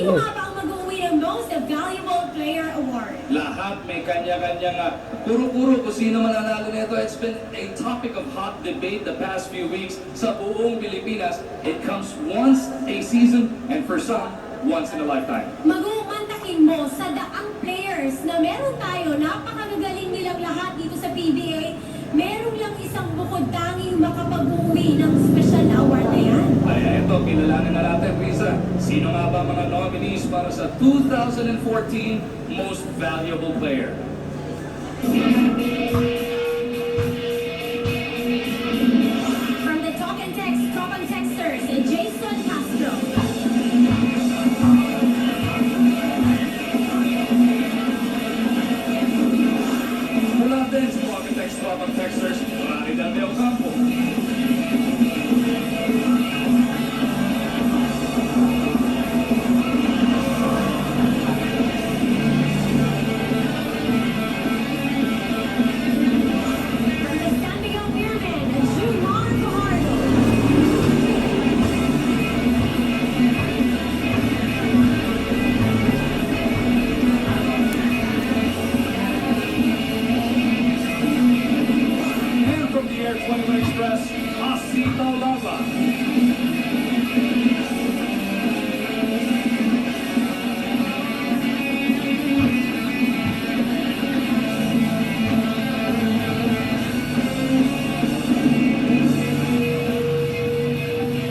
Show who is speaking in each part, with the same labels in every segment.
Speaker 1: Sino nga ba ang mag-uwi ng Most Valuable Player Award?
Speaker 2: Lahat may kanya-kanyang puro-puro kung sino mananalo nito. It's been a topic of hot debate the past few weeks sa buong Pilipinas. It comes once a season and for some, once in a lifetime.
Speaker 1: Magumantakin mo sa daang players na meron tayo, napakagagaling nilang lahat dito sa PBA. Meron lang isang bukod tanging makapag-uwi ng special na award na yan.
Speaker 2: Ay, eto, kilalanin na natin, Risa. Sino nga ba mga nominees para sa 2014 Most Valuable Player?
Speaker 1: From the Talk and Text, Top and Texters, Jason Castro.
Speaker 2: Mula din sa Talk and Text, Top and Texters, Maridel de Ocampo.
Speaker 1: From the San Miguel Beermen, Jumar Fajardo.
Speaker 2: And from the Air 21 Express, Asita Lava.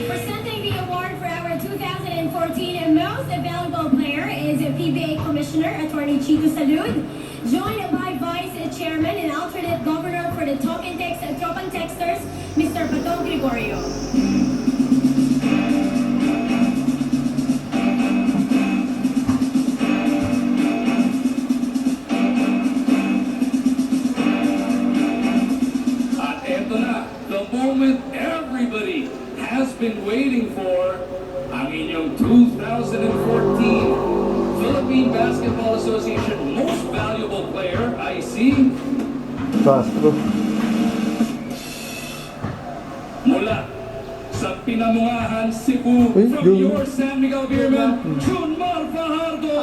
Speaker 1: Presenting the award for our 2014 Most Valuable Player is PBA Commissioner Attorney Chito Salud, joined by Vice Chairman and alternate Governor for the Talk and Text Tropang Texters, Mr. Pato Gregorio.
Speaker 2: At eto na, the moment everybody has been waiting for, ang inyong 2014 Philippine Basketball Association Most Valuable Player, IC,
Speaker 3: Castro.
Speaker 2: mula sa Pinamungahan, Cebu,
Speaker 3: Uy,
Speaker 2: from
Speaker 3: yun.
Speaker 2: your San Miguel Beermen, Junmar Fajardo!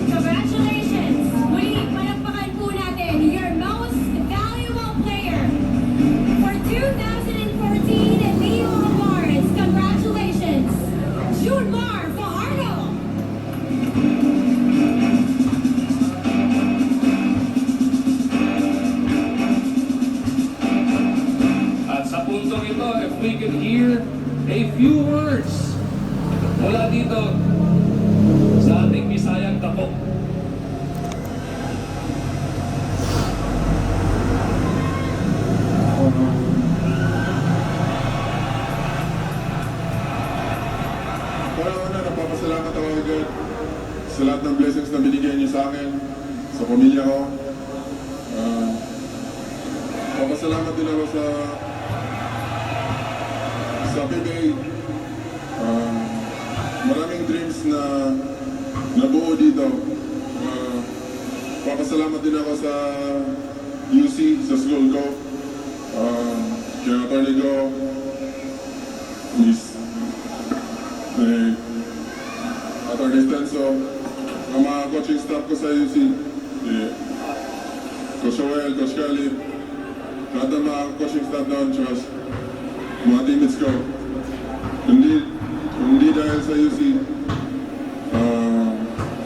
Speaker 1: Congratulations! Muli, palakpakan po natin your most valuable player for 2014 Leo Awards. Congratulations, Junmar Fajardo!
Speaker 2: At sa puntong ito, if we could hear a few words mula dito sa ating Bisayang Tapok.
Speaker 4: Una, napapasalamat ako agad sa lahat ng blessings na binigay niyo sa akin, sa pamilya ko. Papasalamat din ako sa PBA. Maraming dreams na nabuo dito. Papasalamat din ako sa UC, sa school ko. Kaya attorney ko, Miss Attorney Stenso, ang mga coaching staff ko sa UC, Coach Joel, Coach Carly, lahat ng mga coaching staff doon, tsaka mga teammates ko. Hindi dahil sa UC,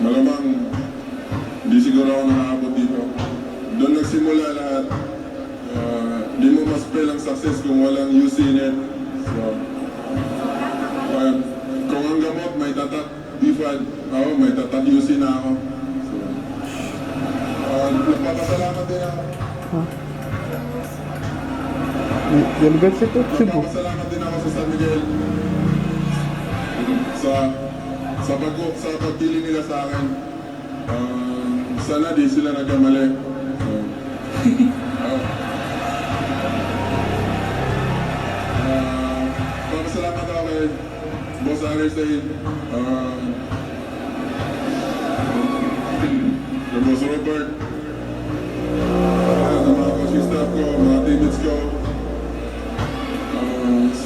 Speaker 4: malamang hindi siguro ako nakaabot dito. Doon nagsimula lahat. Di mo mas-spell ang success kung walang UC in it. So, kung ang gamot, may tatak BFAD, ako, may tatak UC na ako. So, nagpapasalamat din ako.
Speaker 3: University of Cebu.
Speaker 4: Nagpapasalamat din ako sa San Miguel. Sa pagpili nila sa akin. Sana di sila nagkamali. Nagpapasalamat ako kay Boss Alex Said, kay Boss Robert, sa mga coaching staff ko, mga teammates ko.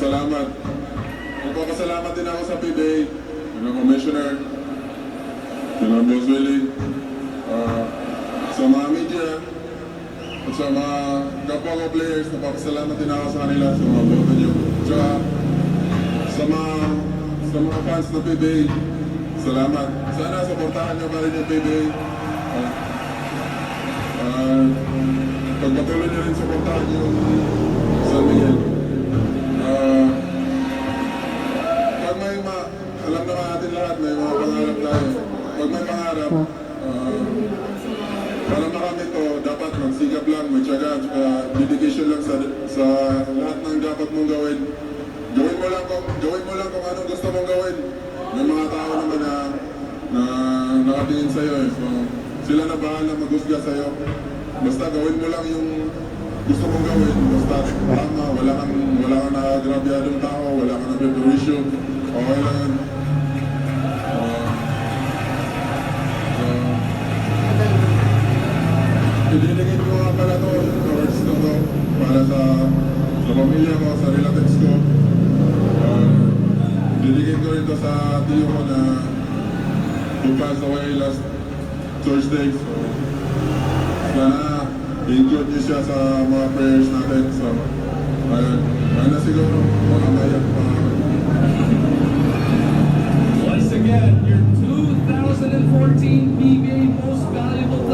Speaker 4: Salamat. Nagpapasalamat din ako sa PBA, ng Commissioner, kina Boss Willie, sa mga media, at sa mga kapwa ko players. Nagpapasalamat din ako sa kanila, sa mga boto nyo. Tsaka sa mga fans ng PBA, salamat. Sana supportahan nyo pa rin yung PBA. Pagpatuloy nyo rin supportahan yung San Miguel. Alam naman natin lahat, may mga pangarap tayo. Pag may pangarap, para makamit to, dapat magsigap lang, magtyaga, dedication lang sa lahat ng dapat mong gawin. Gawin mo lang kung anong gusto mong gawin. May mga tao naman na nakatingin sa'yo eh. So, sila na bahala maghusga sa'yo. Basta gawin mo lang yung gusto mong gawin. Basta tama, wala kang nakagrabyadong tao, wala kang napipurisyo. Okay lang yun. Idilingin ko nga pala to, yung words na to, para sa pamilya ko, sa relatives ko. Idilingin ko rin to sa tiyo ko na who passed away last Thursday. So, sana i-include niyo siya sa mga prayers natin. So, ayun na siguro, makamayak pa.
Speaker 2: Once again, your 2014 PBA Most Valuable